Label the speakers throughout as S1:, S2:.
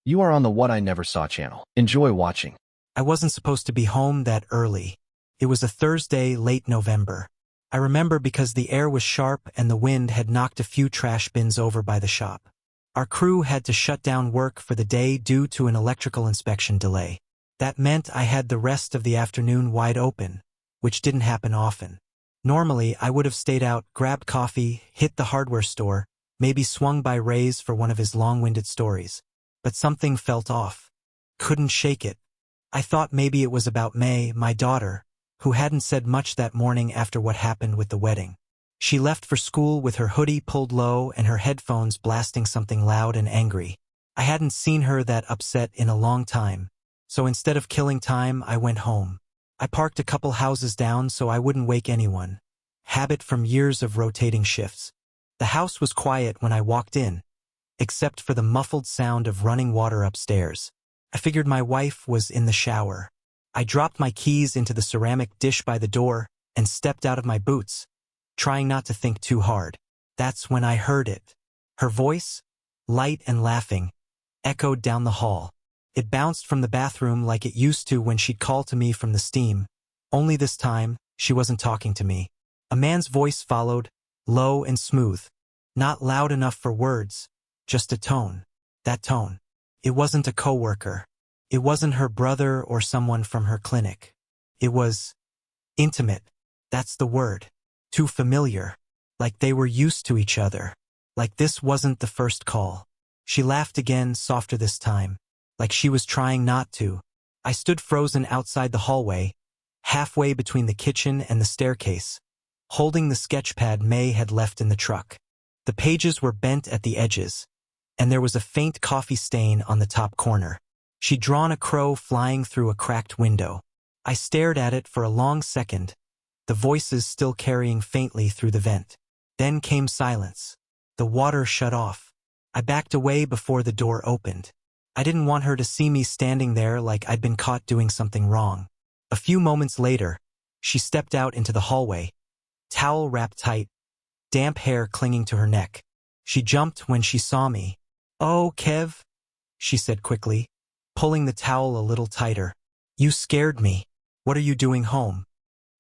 S1: You are on the What I Never Saw channel. Enjoy watching.
S2: I wasn't supposed to be home that early. It was a Thursday, late November. I remember because the air was sharp and the wind had knocked a few trash bins over by the shop. Our crew had to shut down work for the day due to an electrical inspection delay. That meant I had the rest of the afternoon wide open, which didn't happen often. Normally, I would have stayed out, grabbed coffee, hit the hardware store, maybe swung by Ray's for one of his long-winded stories. But something felt off. Couldn't shake it. I thought maybe it was about May, my daughter, who hadn't said much that morning after what happened with the wedding. She left for school with her hoodie pulled low and her headphones blasting something loud and angry. I hadn't seen her that upset in a long time, so instead of killing time, I went home. I parked a couple houses down so I wouldn't wake anyone. Habit from years of rotating shifts. The house was quiet when I walked in, except for the muffled sound of running water upstairs. I figured my wife was in the shower. I dropped my keys into the ceramic dish by the door and stepped out of my boots, trying not to think too hard. That's when I heard it. Her voice, light and laughing, echoed down the hall. It bounced from the bathroom like it used to when she'd call to me from the steam. Only this time, she wasn't talking to me. A man's voice followed, low and smooth. Not loud enough for words, just a tone. That tone. It wasn't a coworker. It wasn't her brother or someone from her clinic. It was intimate. That's the word. Too familiar. Like they were used to each other. Like this wasn't the first call. She laughed again, softer this time. Like she was trying not to. I stood frozen outside the hallway, halfway between the kitchen and the staircase, holding the sketchpad May had left in the truck. The pages were bent at the edges, and there was a faint coffee stain on the top corner. She'd drawn a crow flying through a cracked window. I stared at it for a long second, the voices still carrying faintly through the vent. Then came silence. The water shut off. I backed away before the door opened. I didn't want her to see me standing there like I'd been caught doing something wrong. A few moments later, she stepped out into the hallway, towel wrapped tight, damp hair clinging to her neck. She jumped when she saw me. "Oh, Kev," she said quickly, pulling the towel a little tighter. "You scared me. What are you doing home?"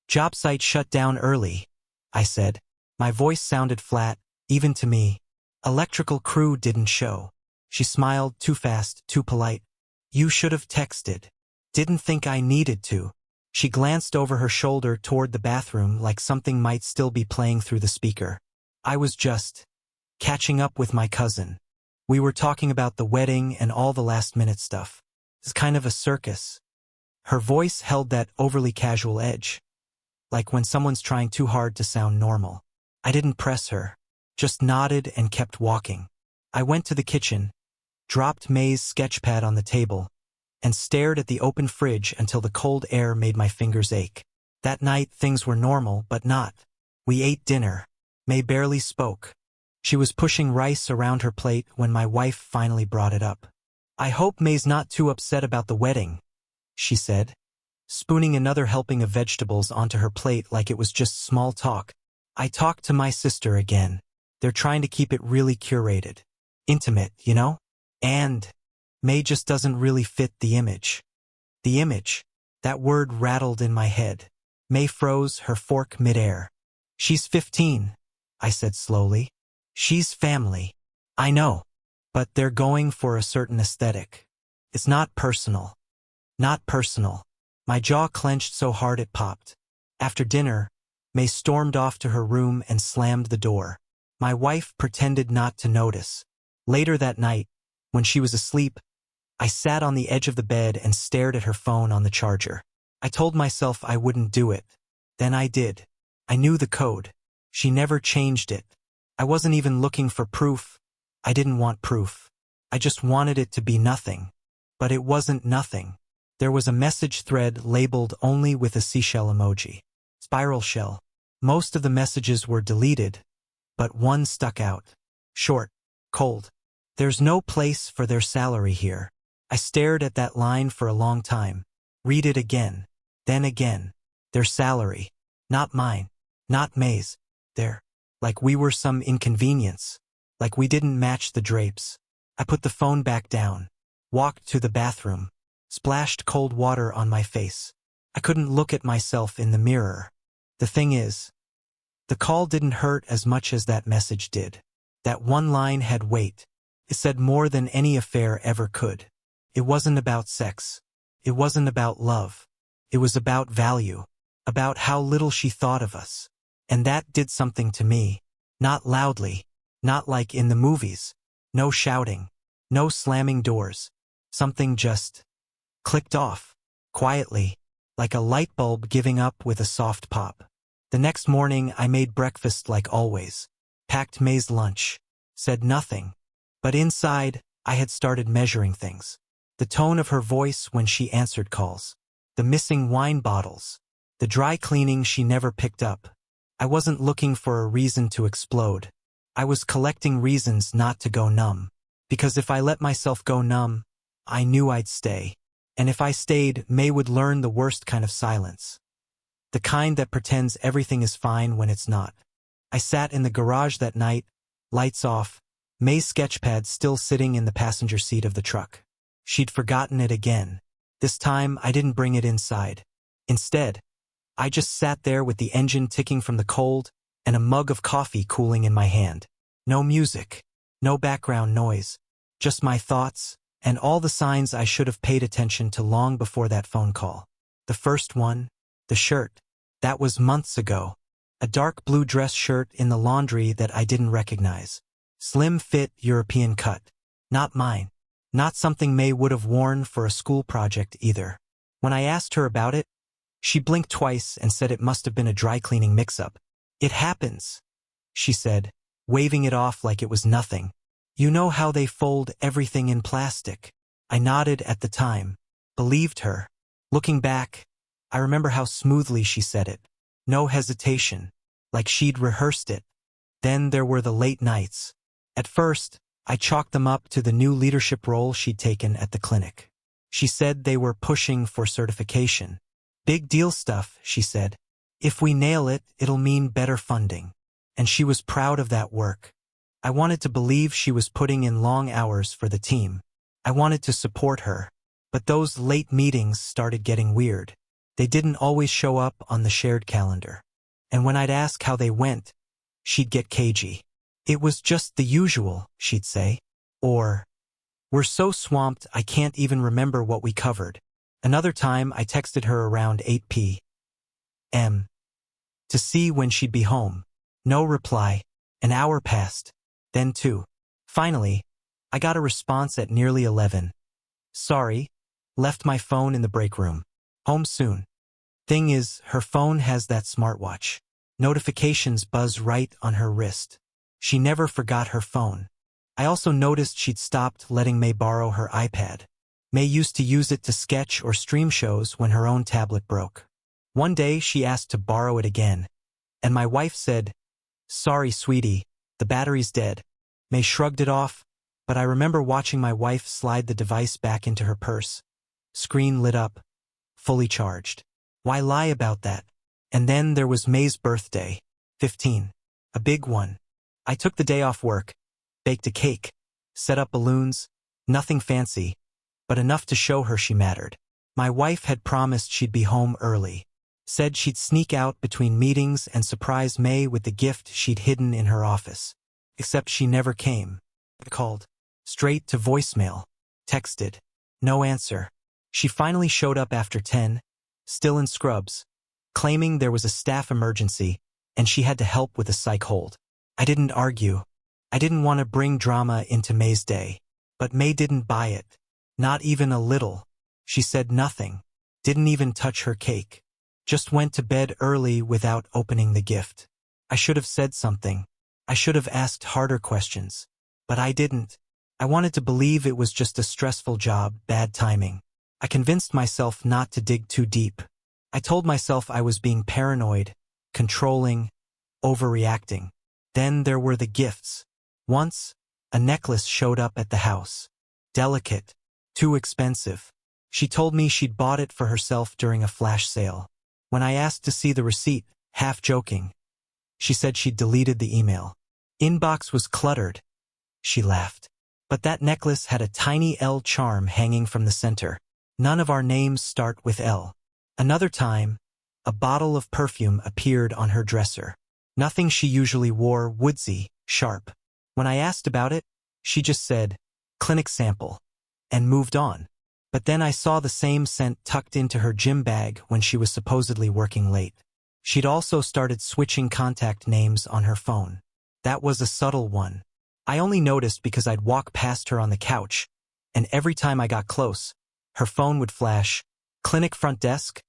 S2: "Job site shut down early," I said. My voice sounded flat, even to me. "Electrical crew didn't show." She smiled, too fast, too polite. "You should have texted." "Didn't think I needed to." She glanced over her shoulder toward the bathroom like something might still be playing through the speaker. "I was just catching up with my cousin. We were talking about the wedding and all the last-minute stuff. It's kind of a circus." Her voice held that overly casual edge, like when someone's trying too hard to sound normal. I didn't press her, just nodded and kept walking. I went to the kitchen, dropped May's sketchpad on the table, and stared at the open fridge until the cold air made my fingers ache. That night, things were normal, but not. We ate dinner. May barely spoke. She was pushing rice around her plate when my wife finally brought it up. "I hope May's not too upset about the wedding," she said, spooning another helping of vegetables onto her plate like it was just small talk. "I talked to my sister again. They're trying to keep it really curated. Intimate, you know? And May just doesn't really fit the image." The image. That word rattled in my head. May froze, her fork midair. "She's 15, I said slowly. "She's family. I know. But they're going for a certain aesthetic. It's not personal. Not personal." My jaw clenched so hard it popped. After dinner, May stormed off to her room and slammed the door. My wife pretended not to notice. Later that night, when she was asleep, I sat on the edge of the bed and stared at her phone on the charger. I told myself I wouldn't do it. Then I did. I knew the code. She never changed it. I wasn't even looking for proof. I didn't want proof. I just wanted it to be nothing. But it wasn't nothing. There was a message thread labeled only with a seashell emoji. Spiral shell. Most of the messages were deleted, but one stuck out. Short. Cold. "There's no place for their salary here." I stared at that line for a long time. Read it again. Then again. Their salary. Not mine. Not May's. Their. Like we were some inconvenience. Like we didn't match the drapes. I put the phone back down. walked to the bathroom, splashed cold water on my face. I couldn't look at myself in the mirror. The thing is, the call didn't hurt as much as that message did. That one line had weight. It said more than any affair ever could. It wasn't about sex. It wasn't about love. It was about value, about how little she thought of us. And that did something to me. Not loudly, not like in the movies. No shouting, no slamming doors. Something just clicked off, quietly, like a light bulb giving up with a soft pop. The next morning I made breakfast like always, packed May's lunch, said nothing. But inside, I had started measuring things. The tone of her voice when she answered calls. The missing wine bottles. The dry cleaning she never picked up. I wasn't looking for a reason to explode. I was collecting reasons not to go numb. Because if I let myself go numb, I knew I'd stay. And if I stayed, May would learn the worst kind of silence. The kind that pretends everything is fine when it's not. I sat in the garage that night, lights off, May's sketchpad still sitting in the passenger seat of the truck. She'd forgotten it again. This time, I didn't bring it inside. Instead, I just sat there with the engine ticking from the cold and a mug of coffee cooling in my hand. No music, no background noise, just my thoughts and all the signs I should have paid attention to long before that phone call. The first one, the shirt. That was months ago. A dark blue dress shirt in the laundry that I didn't recognize. Slim fit, European cut. Not mine. Not something May would have worn for a school project either. When I asked her about it, she blinked twice and said it must have been a dry cleaning mix-up. It happens, she said, waving it off like it was nothing. You know how they fold everything in plastic. I nodded at the time, believed her. Looking back, I remember how smoothly she said it. No hesitation, like she'd rehearsed it. Then there were the late nights. At first, I chalked them up to the new leadership role she'd taken at the clinic. She said they were pushing for certification. Big deal stuff, she said. If we nail it, it'll mean better funding. And she was proud of that work. I wanted to believe she was putting in long hours for the team. I wanted to support her. But those late meetings started getting weird. They didn't always show up on the shared calendar. And when I'd ask how they went, she'd get cagey. It was just the usual, she'd say. Or, we're so swamped I can't even remember what we covered. Another time I texted her around 8 p.m. to see when she'd be home. No reply. An hour passed. Then 2. Finally, I got a response at nearly 11. Sorry, left my phone in the break room. Home soon. Thing is, her phone has that smartwatch. Notifications buzz right on her wrist. She never forgot her phone. I also noticed she'd stopped letting May borrow her iPad. May used to use it to sketch or stream shows when her own tablet broke. One day she asked to borrow it again, and my wife said, "Sorry, sweetie, the battery's dead." May shrugged it off, but I remember watching my wife slide the device back into her purse. Screen lit up, fully charged. Why lie about that? And then there was May's birthday, 15, a big one. I took the day off work, baked a cake, set up balloons, nothing fancy, but enough to show her she mattered. My wife had promised she'd be home early, said she'd sneak out between meetings and surprise May with the gift she'd hidden in her office. Except she never came. I called, straight to voicemail, texted, no answer. She finally showed up after 10, still in scrubs, claiming there was a staff emergency and she had to help with a psych hold. I didn't argue. I didn't want to bring drama into May's day. But May didn't buy it. Not even a little. She said nothing. Didn't even touch her cake. Just went to bed early without opening the gift. I should have said something. I should have asked harder questions. But I didn't. I wanted to believe it was just a stressful job, bad timing. I convinced myself not to dig too deep. I told myself I was being paranoid, controlling, overreacting. Then there were the gifts. Once, a necklace showed up at the house. Delicate. Too expensive. She told me she'd bought it for herself during a flash sale. When I asked to see the receipt, half joking, she said she'd deleted the email. Inbox was cluttered. She laughed. But that necklace had a tiny L charm hanging from the center. None of our names start with L. Another time, a bottle of perfume appeared on her dresser. Nothing she usually wore, woodsy, sharp. When I asked about it, she just said, "Clinic sample," and moved on. But then I saw the same scent tucked into her gym bag when she was supposedly working late. She'd also started switching contact names on her phone. That was a subtle one. I only noticed because I'd walk past her on the couch, and every time I got close, her phone would flash, "Clinic front desk,"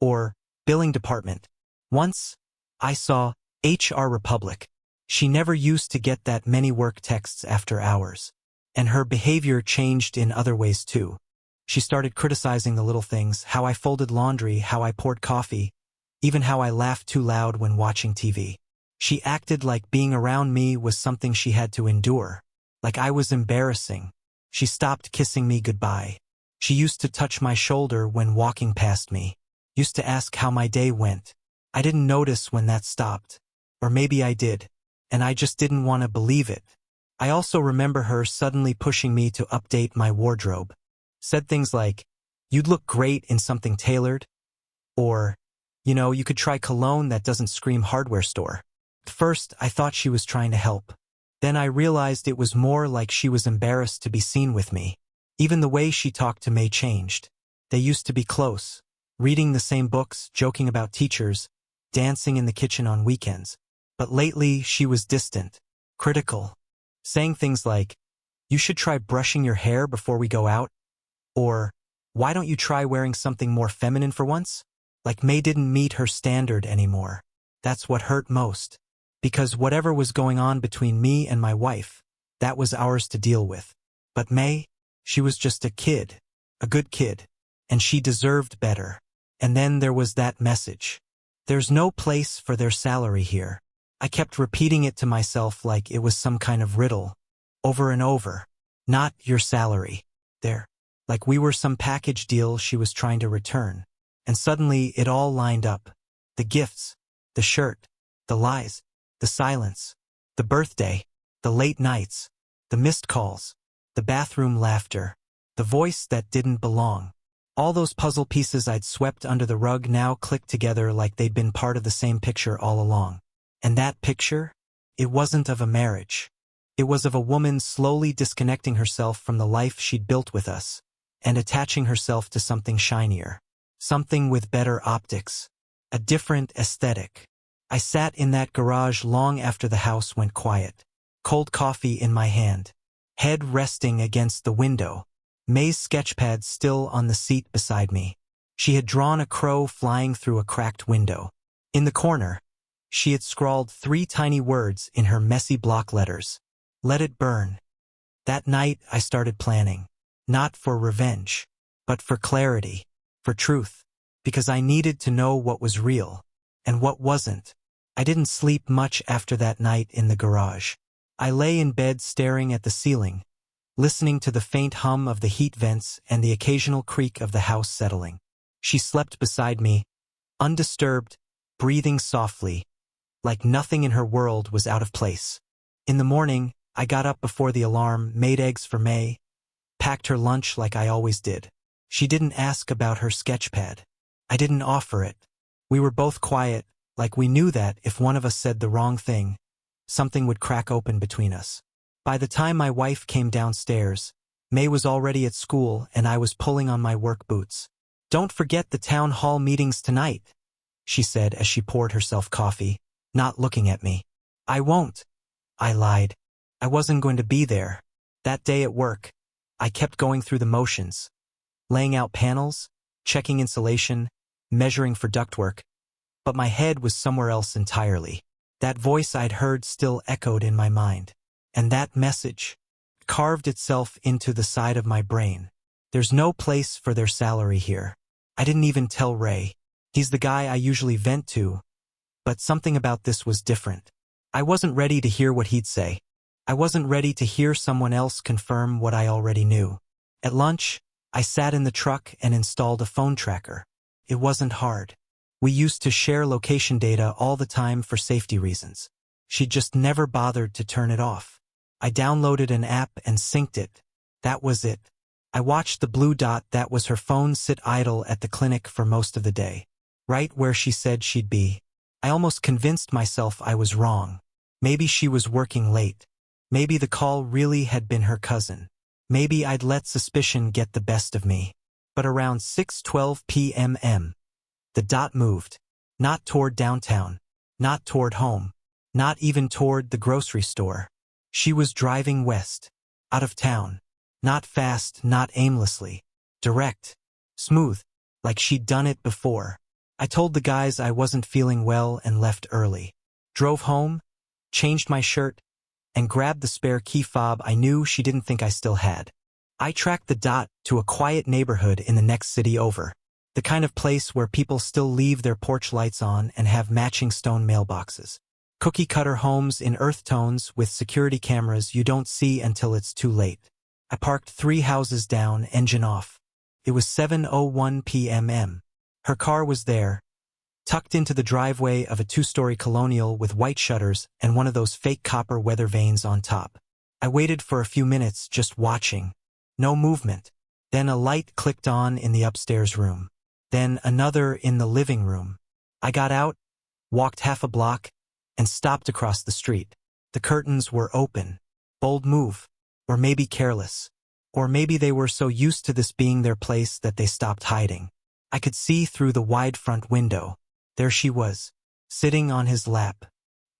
S2: or "Billing department." Once, I saw HR Republic. She never used to get that many work texts after hours. And her behavior changed in other ways too. She started criticizing the little things, how I folded laundry, how I poured coffee, even how I laughed too loud when watching TV. She acted like being around me was something she had to endure, like I was embarrassing. She stopped kissing me goodbye. She used to touch my shoulder when walking past me, used to ask how my day went. I didn't notice when that stopped. Or maybe I did, and I just didn't want to believe it. I also remember her suddenly pushing me to update my wardrobe. Said things like, "You'd look great in something tailored," or, "You could try cologne that doesn't scream hardware store." At first, I thought she was trying to help. Then I realized it was more like she was embarrassed to be seen with me. Even the way she talked to May changed. They used to be close, reading the same books, joking about teachers, dancing in the kitchen on weekends. But lately, she was distant, critical, saying things like, "You should try brushing your hair before we go out," or, "Why don't you try wearing something more feminine for once?" Like May didn't meet her standard anymore. That's what hurt most. Because whatever was going on between me and my wife, that was ours to deal with. But May, she was just a kid, a good kid, and she deserved better. And then there was that message. "There's no place for their salary here." I kept repeating it to myself like it was some kind of riddle, over and over. "Not your salary. There." Like we were some package deal she was trying to return. And suddenly it all lined up. The gifts, the shirt, the lies, the silence, the birthday, the late nights, the missed calls, the bathroom laughter, the voice that didn't belong. All those puzzle pieces I'd swept under the rug now clicked together like they'd been part of the same picture all along. And that picture? It wasn't of a marriage. It was of a woman slowly disconnecting herself from the life she'd built with us, and attaching herself to something shinier, something with better optics, a different aesthetic. I sat in that garage long after the house went quiet, cold coffee in my hand, head resting against the window, May's sketchpad still on the seat beside me. She had drawn a crow flying through a cracked window. In the corner, she had scrawled 3 tiny words in her messy block letters. "Let it burn." That night I started planning, not for revenge, but for clarity, for truth, because I needed to know what was real, and what wasn't. I didn't sleep much after that night in the garage. I lay in bed staring at the ceiling, listening to the faint hum of the heat vents and the occasional creak of the house settling. She slept beside me, undisturbed, breathing softly, like nothing in her world was out of place. In the morning, I got up before the alarm, made eggs for May, packed her lunch like I always did. She didn't ask about her sketchpad. I didn't offer it. We were both quiet, like we knew that if one of us said the wrong thing, something would crack open between us. By the time my wife came downstairs, May was already at school and I was pulling on my work boots. "Don't forget the town hall meetings tonight," she said as she poured herself coffee, not looking at me. "I won't." I lied. I wasn't going to be there. That day at work, I kept going through the motions, laying out panels, checking insulation, measuring for ductwork, but my head was somewhere else entirely. That voice I'd heard still echoed in my mind. And that message carved itself into the side of my brain. "There's no place for their salary here." I didn't even tell Ray. He's the guy I usually vent to, but something about this was different. I wasn't ready to hear what he'd say. I wasn't ready to hear someone else confirm what I already knew. At lunch, I sat in the truck and installed a phone tracker. It wasn't hard. We used to share location data all the time for safety reasons. She just never bothered to turn it off. I downloaded an app and synced it. That was it. I watched the blue dot that was her phone sit idle at the clinic for most of the day. Right where she said she'd be. I almost convinced myself I was wrong. Maybe she was working late. Maybe the call really had been her cousin. Maybe I'd let suspicion get the best of me. But around 6:12 p.m. the dot moved. Not toward downtown. Not toward home. Not even toward the grocery store. She was driving west. Out of town. Not fast, not aimlessly. Direct. Smooth. Like she'd done it before. I told the guys I wasn't feeling well and left early. Drove home, changed my shirt, and grabbed the spare key fob I knew she didn't think I still had. I tracked the dot to a quiet neighborhood in the next city over. The kind of place where people still leave their porch lights on and have matching stone mailboxes. Cookie-cutter homes in earth tones with security cameras you don't see until it's too late. I parked 3 houses down, engine off. It was 7:01 p.m. Her car was there, tucked into the driveway of a 2-story colonial with white shutters and one of those fake copper weather vanes on top. I waited for a few minutes, just watching. No movement. Then a light clicked on in the upstairs room. Then another in the living room. I got out, walked half a block, and stopped across the street. The curtains were open. Bold move. Or maybe careless. Or maybe they were so used to this being their place that they stopped hiding. I could see through the wide front window. There she was, sitting on his lap.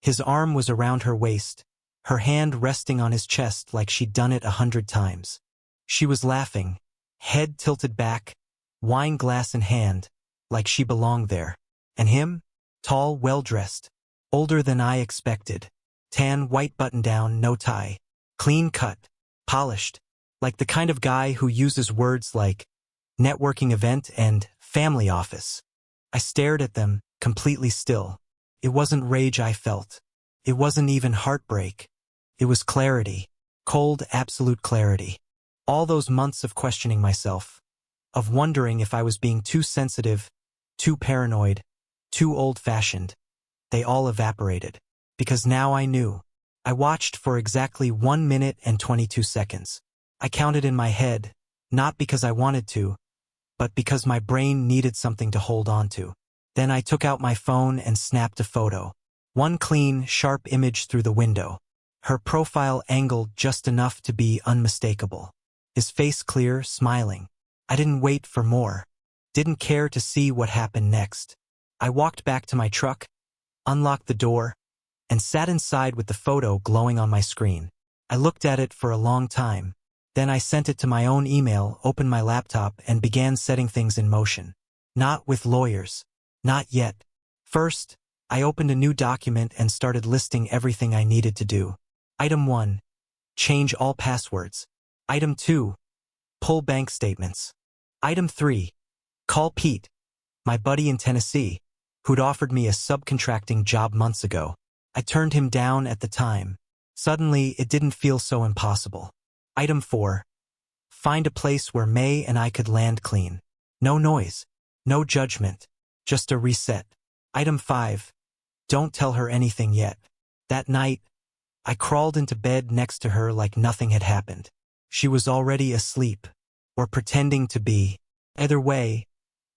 S2: His arm was around her waist, her hand resting on his chest like she'd done it 100 times. She was laughing, head tilted back, wine glass in hand, like she belonged there. And him? Tall, well-dressed, older than I expected. Tan, white button-down, no tie. Clean cut, polished, like the kind of guy who uses words like networking event and family office. I stared at them, completely still. It wasn't rage I felt. It wasn't even heartbreak. It was clarity. Cold, absolute clarity. All those months of questioning myself, of wondering if I was being too sensitive, too paranoid, too old-fashioned, they all evaporated. Because now I knew. I watched for exactly 1 minute and 22 seconds. I counted in my head, not because I wanted to, but because my brain needed something to hold on to. Then I took out my phone and snapped a photo. One clean, sharp image through the window. Her profile angled just enough to be unmistakable. His face clear, smiling. I didn't wait for more. Didn't care to see what happened next. I walked back to my truck, unlocked the door, and sat inside with the photo glowing on my screen. I looked at it for a long time. Then I sent it to my own email, opened my laptop, and began setting things in motion. Not with lawyers. Not yet. First, I opened a new document and started listing everything I needed to do. Item 1. Change all passwords. Item 2. Pull bank statements. Item 3. Call Pete, my buddy in Tennessee, who'd offered me a subcontracting job months ago. I turned him down at the time. Suddenly, it didn't feel so impossible. Item 4. Find a place where May and I could land clean. No noise. No judgment. Just a reset. Item 5. Don't tell her anything yet. That night, I crawled into bed next to her like nothing had happened. She was already asleep. Or pretending to be. Either way,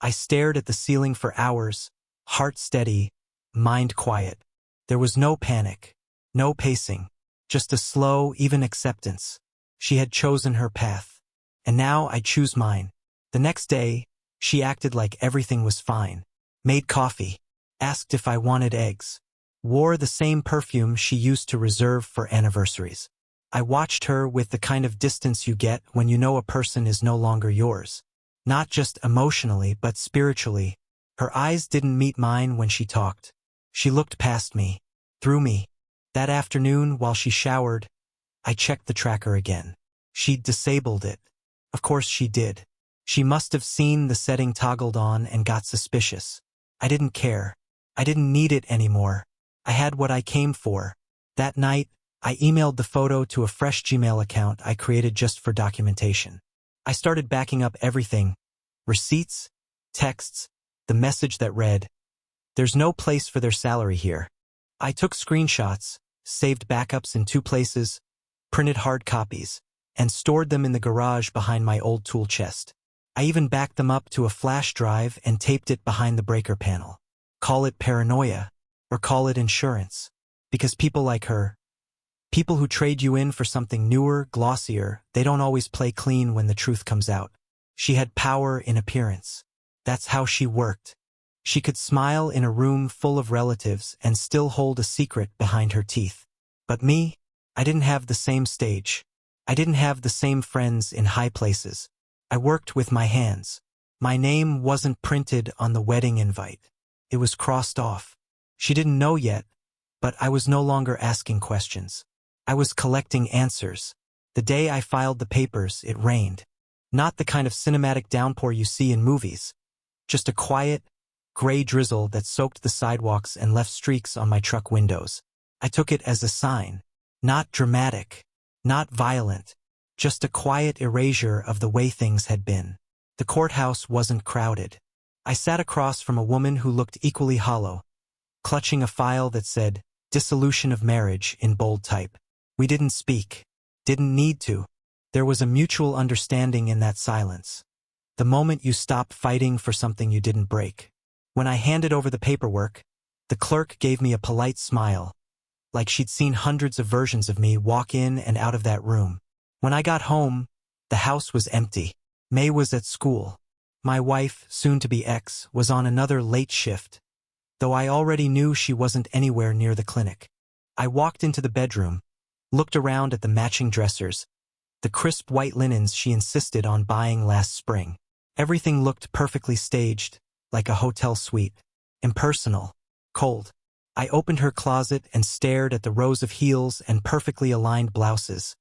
S2: I stared at the ceiling for hours, heart steady, mind quiet. There was no panic. No pacing. Just a slow, even acceptance. She had chosen her path. And now I choose mine. The next day, she acted like everything was fine. Made coffee. Asked if I wanted eggs. Wore the same perfume she used to reserve for anniversaries. I watched her with the kind of distance you get when you know a person is no longer yours. Not just emotionally, but spiritually. Her eyes didn't meet mine when she talked. She looked past me. Through me. That afternoon, while she showered, I checked the tracker again. She'd disabled it. Of course she did. She must have seen the setting toggled on and got suspicious. I didn't care. I didn't need it anymore. I had what I came for. That night, I emailed the photo to a fresh Gmail account I created just for documentation. I started backing up everything. Receipts, texts, the message that read, "There's no place for their salary here." I took screenshots, saved backups in 2 places, printed hard copies, and stored them in the garage behind my old tool chest. I even backed them up to a flash drive and taped it behind the breaker panel. Call it paranoia, or call it insurance. Because people like her, people who trade you in for something newer, glossier, they don't always play clean when the truth comes out. She had power in appearance. That's how she worked. She could smile in a room full of relatives and still hold a secret behind her teeth. But me, I didn't have the same stage. I didn't have the same friends in high places. I worked with my hands. My name wasn't printed on the wedding invite. It was crossed off. She didn't know yet, but I was no longer asking questions. I was collecting answers. The day I filed the papers, it rained. Not the kind of cinematic downpour you see in movies. Just a quiet, gray drizzle that soaked the sidewalks and left streaks on my truck windows. I took it as a sign. Not dramatic, not violent, just a quiet erasure of the way things had been. The courthouse wasn't crowded. I sat across from a woman who looked equally hollow, clutching a file that said, "Dissolution of marriage" in bold type. We didn't speak. Didn't need to. There was a mutual understanding in that silence. The moment you stop fighting for something you didn't break. When I handed over the paperwork, the clerk gave me a polite smile, like she'd seen hundreds of versions of me walk in and out of that room. When I got home, the house was empty. May was at school. My wife, soon-to-be ex, was on another late shift, though I already knew she wasn't anywhere near the clinic. I walked into the bedroom, looked around at the matching dressers, the crisp white linens she insisted on buying last spring. Everything looked perfectly staged, like a hotel suite. Impersonal. Cold. I opened her closet and stared at the rows of heels and perfectly aligned blouses.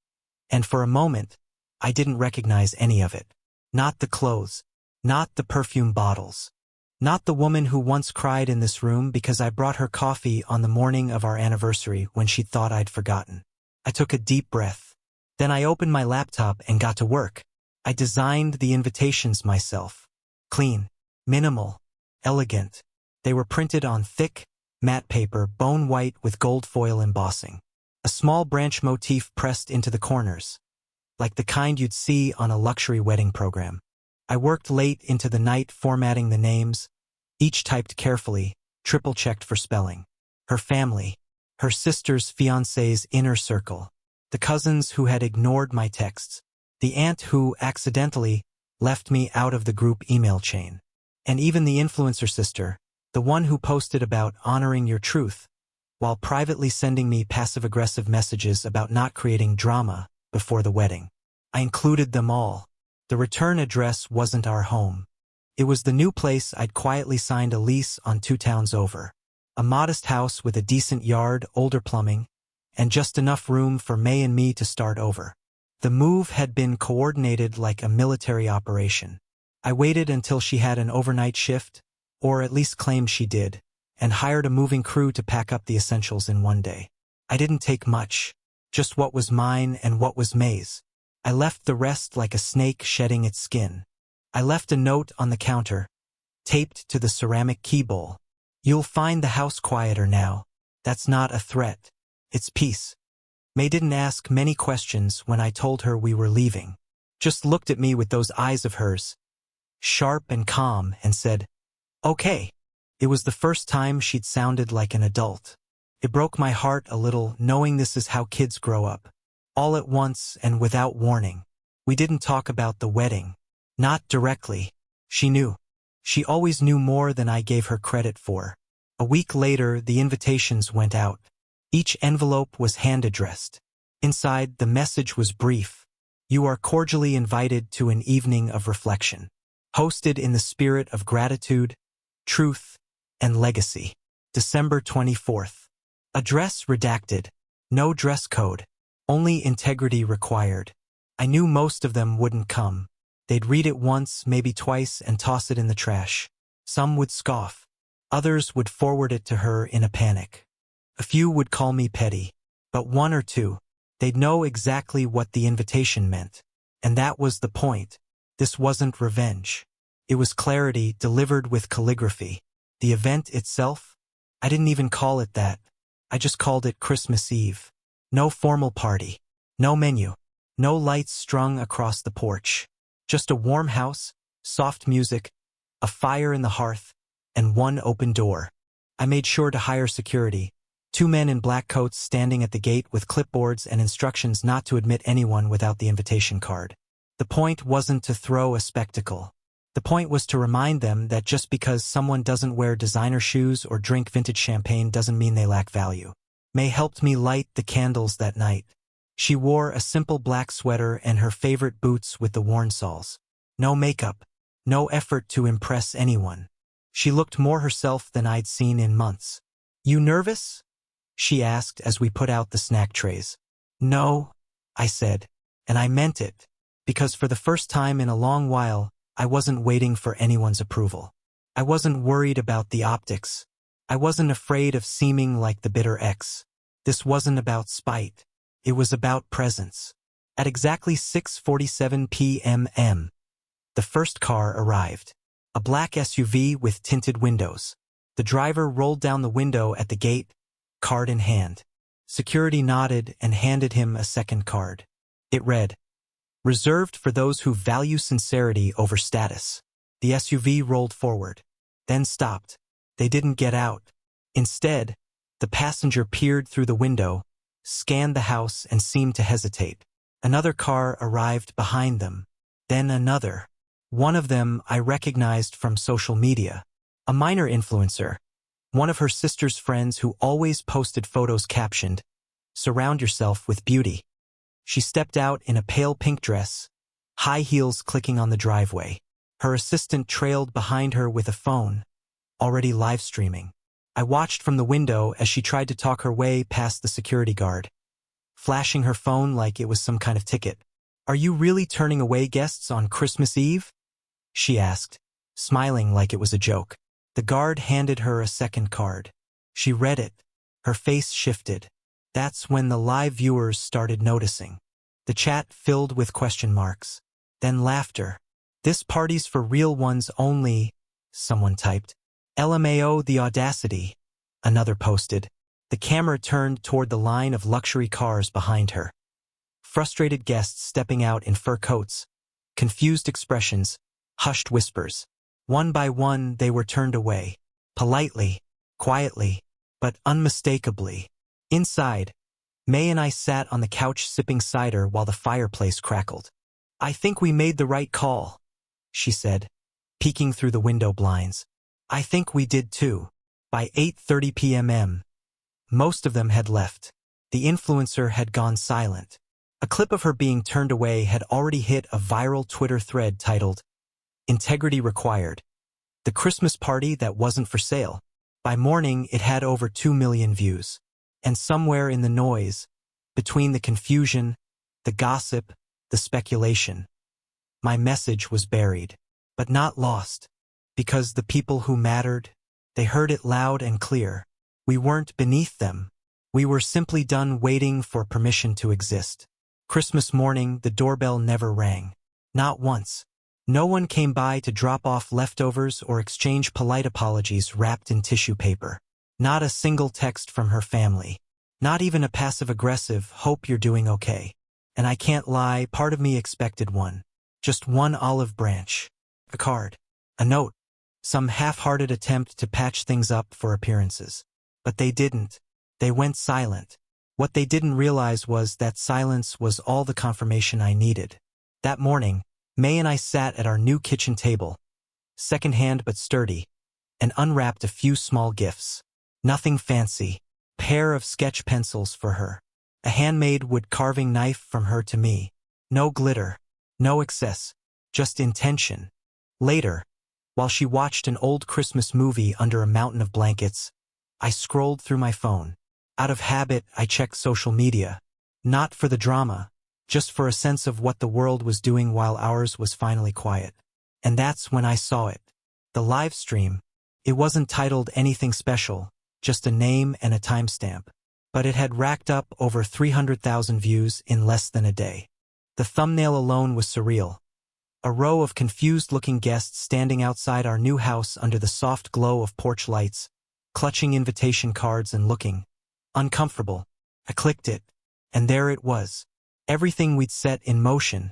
S2: And for a moment, I didn't recognize any of it. Not the clothes. Not the perfume bottles. Not the woman who once cried in this room because I brought her coffee on the morning of our anniversary when she thought I'd forgotten. I took a deep breath. Then I opened my laptop and got to work. I designed the invitations myself. Clean. Minimal. Elegant. They were printed on thick, matte paper, bone white with gold foil embossing. A small branch motif pressed into the corners, like the kind you'd see on a luxury wedding program. I worked late into the night formatting the names, each typed carefully, triple-checked for spelling. Her family, her sister's fiancé's inner circle, the cousins who had ignored my texts, the aunt who accidentally left me out of the group email chain, and even the influencer sister, the one who posted about honoring your truth, while privately sending me passive-aggressive messages about not creating drama before the wedding. I included them all. The return address wasn't our home. It was the new place I'd quietly signed a lease on 2 towns over. A modest house with a decent yard, older plumbing, and just enough room for May and me to start over. The move had been coordinated like a military operation. I waited until she had an overnight shift, or at least claimed she did, and hired a moving crew to pack up the essentials in one day. I didn't take much, just what was mine and what was May's. I left the rest like a snake shedding its skin. I left a note on the counter, taped to the ceramic key bowl. "You'll find the house quieter now. That's not a threat. It's peace." May didn't ask many questions when I told her we were leaving. Just looked at me with those eyes of hers, sharp and calm, and said, "Okay." It was the first time she'd sounded like an adult. It broke my heart a little, knowing this is how kids grow up. All at once and without warning. We didn't talk about the wedding. Not directly. She knew. She always knew more than I gave her credit for. A week later, the invitations went out. Each envelope was hand-addressed. Inside, the message was brief. "You are cordially invited to an evening of reflection, hosted in the spirit of gratitude, truth, and legacy. December 24th. Address redacted. No dress code. Only integrity required." I knew most of them wouldn't come. They'd read it once, maybe twice, and toss it in the trash. Some would scoff. Others would forward it to her in a panic. A few would call me petty. But 1 or 2, they'd know exactly what the invitation meant. And that was the point. This wasn't revenge. It was clarity delivered with calligraphy. The event itself? I didn't even call it that. I just called it Christmas Eve. No formal party. No menu. No lights strung across the porch. Just a warm house, soft music, a fire in the hearth, and one open door. I made sure to hire security. 2 men in black coats standing at the gate with clipboards and instructions not to admit anyone without the invitation card. The point wasn't to throw a spectacle. The point was to remind them that just because someone doesn't wear designer shoes or drink vintage champagne doesn't mean they lack value. May helped me light the candles that night. She wore a simple black sweater and her favorite boots with the worn soles. No makeup, no effort to impress anyone. She looked more herself than I'd seen in months. "You nervous?" she asked as we put out the snack trays. "No," I said, and I meant it, because for the first time in a long while, I wasn't waiting for anyone's approval. I wasn't worried about the optics. I wasn't afraid of seeming like the bitter ex. This wasn't about spite. It was about presence. At exactly 6:47 p.m., the first car arrived. A black SUV with tinted windows. The driver rolled down the window at the gate, card in hand. Security nodded and handed him a second card. It read, "Reserved for those who value sincerity over status." The SUV rolled forward, then stopped. They didn't get out. Instead, the passenger peered through the window, scanned the house, and seemed to hesitate. Another car arrived behind them, then another. One of them I recognized from social media. A minor influencer. One of her sister's friends who always posted photos captioned, "Surround yourself with beauty." She stepped out in a pale pink dress, high heels clicking on the driveway. Her assistant trailed behind her with a phone, already live streaming. I watched from the window as she tried to talk her way past the security guard, flashing her phone like it was some kind of ticket. "Are you really turning away guests on Christmas Eve?" she asked, smiling like it was a joke. The guard handed her a second card. She read it. Her face shifted. That's when the live viewers started noticing. The chat filled with question marks. Then laughter. "This party's for real ones only," someone typed. "LMAO the audacity," another posted. The camera turned toward the line of luxury cars behind her. Frustrated guests stepping out in fur coats. Confused expressions. Hushed whispers. One by one they were turned away. Politely, quietly, but unmistakably. Inside, May and I sat on the couch sipping cider while the fireplace crackled. "I think we made the right call," she said, peeking through the window blinds. "I think we did too." By 8:30 p.m., most of them had left. The influencer had gone silent. A clip of her being turned away had already hit a viral Twitter thread titled, "Integrity Required. The Christmas Party That Wasn't for Sale." By morning, it had over 2 million views. And somewhere in the noise, between the confusion, the gossip, the speculation, my message was buried, but not lost, because the people who mattered, they heard it loud and clear. We weren't beneath them. We were simply done waiting for permission to exist. Christmas morning, the doorbell never rang. Not once. No one came by to drop off leftovers or exchange polite apologies wrapped in tissue paper. Not a single text from her family. Not even a passive-aggressive, "Hope you're doing okay." And I can't lie, part of me expected one. Just one olive branch. A card. A note. Some half-hearted attempt to patch things up for appearances. But they didn't. They went silent. What they didn't realize was that silence was all the confirmation I needed. That morning, May and I sat at our new kitchen table, second-hand but sturdy, and unwrapped a few small gifts. Nothing fancy. Pair of sketch pencils for her. A handmade wood carving knife from her to me. No glitter. No excess. Just intention. Later, while she watched an old Christmas movie under a mountain of blankets, I scrolled through my phone. Out of habit, I checked social media. Not for the drama, just for a sense of what the world was doing while ours was finally quiet. And that's when I saw it. The live stream. It wasn't titled anything special, just a name and a timestamp. But it had racked up over 300,000 views in less than a day. The thumbnail alone was surreal. A row of confused-looking guests standing outside our new house under the soft glow of porch lights, clutching invitation cards and looking uncomfortable. I clicked it, and there it was. Everything we'd set in motion,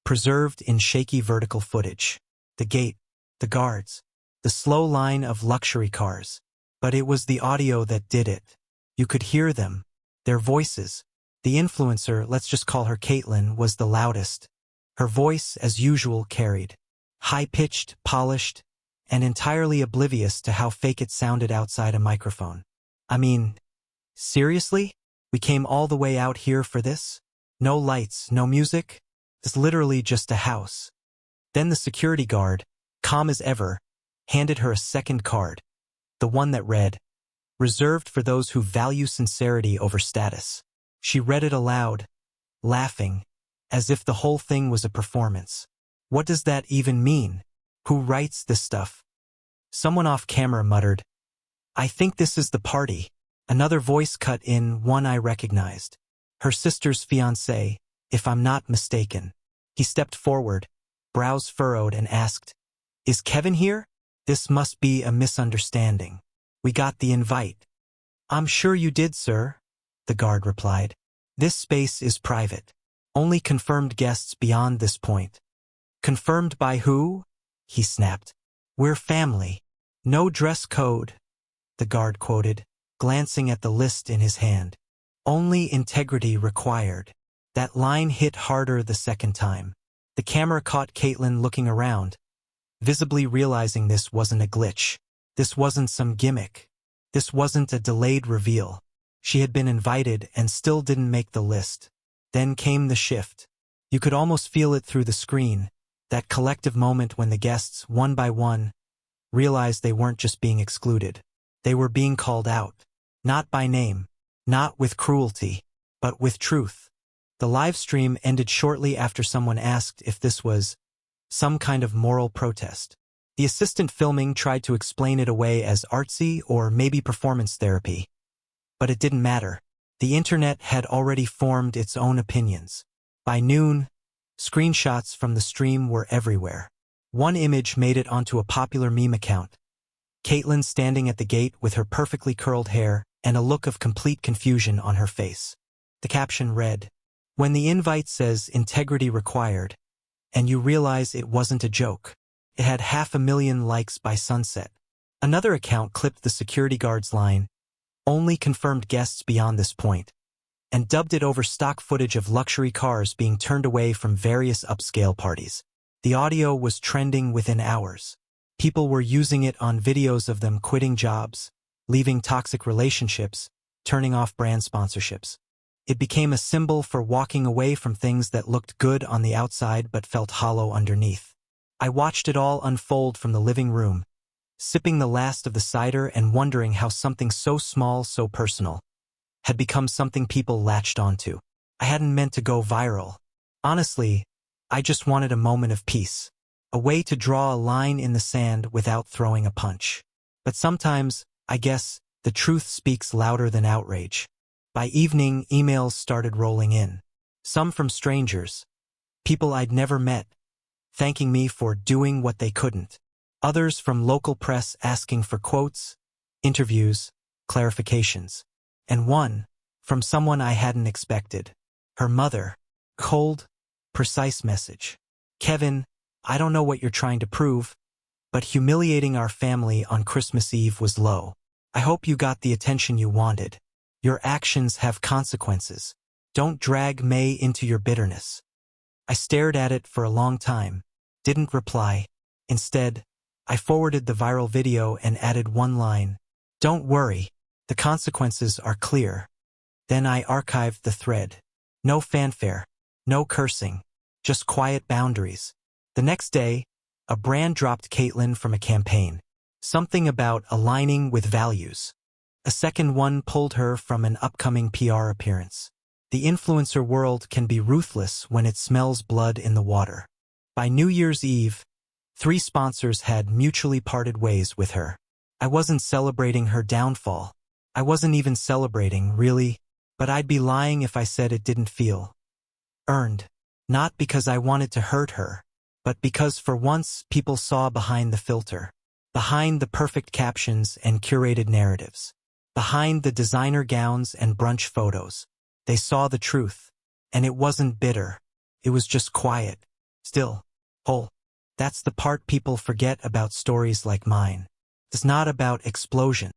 S2: preserved in shaky vertical footage. The gate, the guards, the slow line of luxury cars. But it was the audio that did it. You could hear them, their voices. The influencer, let's just call her Caitlin, was the loudest. Her voice, as usual, carried. High-pitched, polished, and entirely oblivious to how fake it sounded outside a microphone. I mean, seriously? We came all the way out here for this? No lights, no music? It's literally just a house. Then the security guard, calm as ever, handed her a second card. The one that read, "Reserved for those who value sincerity over status." She read it aloud, laughing, as if the whole thing was a performance. What does that even mean? Who writes this stuff? Someone off camera muttered, "I think this is the party." Another voice cut in, one I recognized. Her sister's fiancé, if I'm not mistaken. He stepped forward, brows furrowed, and asked, "Is Kevin here? This must be a misunderstanding. We got the invite." "I'm sure you did, sir," the guard replied. "This space is private. Only confirmed guests beyond this point." "Confirmed by who?" he snapped. "We're family. No dress code," the guard quoted, glancing at the list in his hand. "Only integrity required." That line hit harder the second time. The camera caught Caitlin looking around, visibly realizing this wasn't a glitch. This wasn't some gimmick. This wasn't a delayed reveal. She had been invited and still didn't make the list. Then came the shift. You could almost feel it through the screen, that collective moment when the guests, one by one, realized they weren't just being excluded. They were being called out. Not by name, not with cruelty, but with truth. The live stream ended shortly after someone asked if this was some kind of moral protest. The assistant filming tried to explain it away as artsy or maybe performance therapy. But it didn't matter. The internet had already formed its own opinions. By noon, screenshots from the stream were everywhere. One image made it onto a popular meme account. Caitlin standing at the gate with her perfectly curled hair and a look of complete confusion on her face. The caption read, "When the invite says integrity required, and you realize it wasn't a joke." It had 500,000 likes by sunset. Another account clipped the security guard's line, "Only confirmed guests beyond this point," and dubbed it over stock footage of luxury cars being turned away from various upscale parties. The audio was trending within hours. People were using it on videos of them quitting jobs, leaving toxic relationships, turning off brand sponsorships. It became a symbol for walking away from things that looked good on the outside but felt hollow underneath. I watched it all unfold from the living room, sipping the last of the cider and wondering how something so small, so personal, had become something people latched onto. I hadn't meant to go viral. Honestly, I just wanted a moment of peace, a way to draw a line in the sand without throwing a punch. But sometimes, I guess, the truth speaks louder than outrage. By evening, emails started rolling in. Some from strangers, people I'd never met, thanking me for doing what they couldn't. Others from local press asking for quotes, interviews, clarifications. And one, from someone I hadn't expected. Her mother. Cold, precise message. "Kevin, I don't know what you're trying to prove, but humiliating our family on Christmas Eve was low. I hope you got the attention you wanted. Your actions have consequences. Don't drag May into your bitterness." I stared at it for a long time, didn't reply. Instead, I forwarded the viral video and added one line, "Don't worry, the consequences are clear." Then I archived the thread. No fanfare, no cursing, just quiet boundaries. The next day, a brand dropped Caitlin from a campaign. Something about aligning with values. A second one pulled her from an upcoming PR appearance. The influencer world can be ruthless when it smells blood in the water. By New Year's Eve, 3 sponsors had mutually parted ways with her. I wasn't celebrating her downfall. I wasn't even celebrating, really, but I'd be lying if I said it didn't feel earned. Not because I wanted to hurt her, but because for once people saw behind the filter. Behind the perfect captions and curated narratives. Behind the designer gowns and brunch photos. They saw the truth. And it wasn't bitter. It was just quiet. Still, whole. That's the part people forget about stories like mine. It's not about explosion.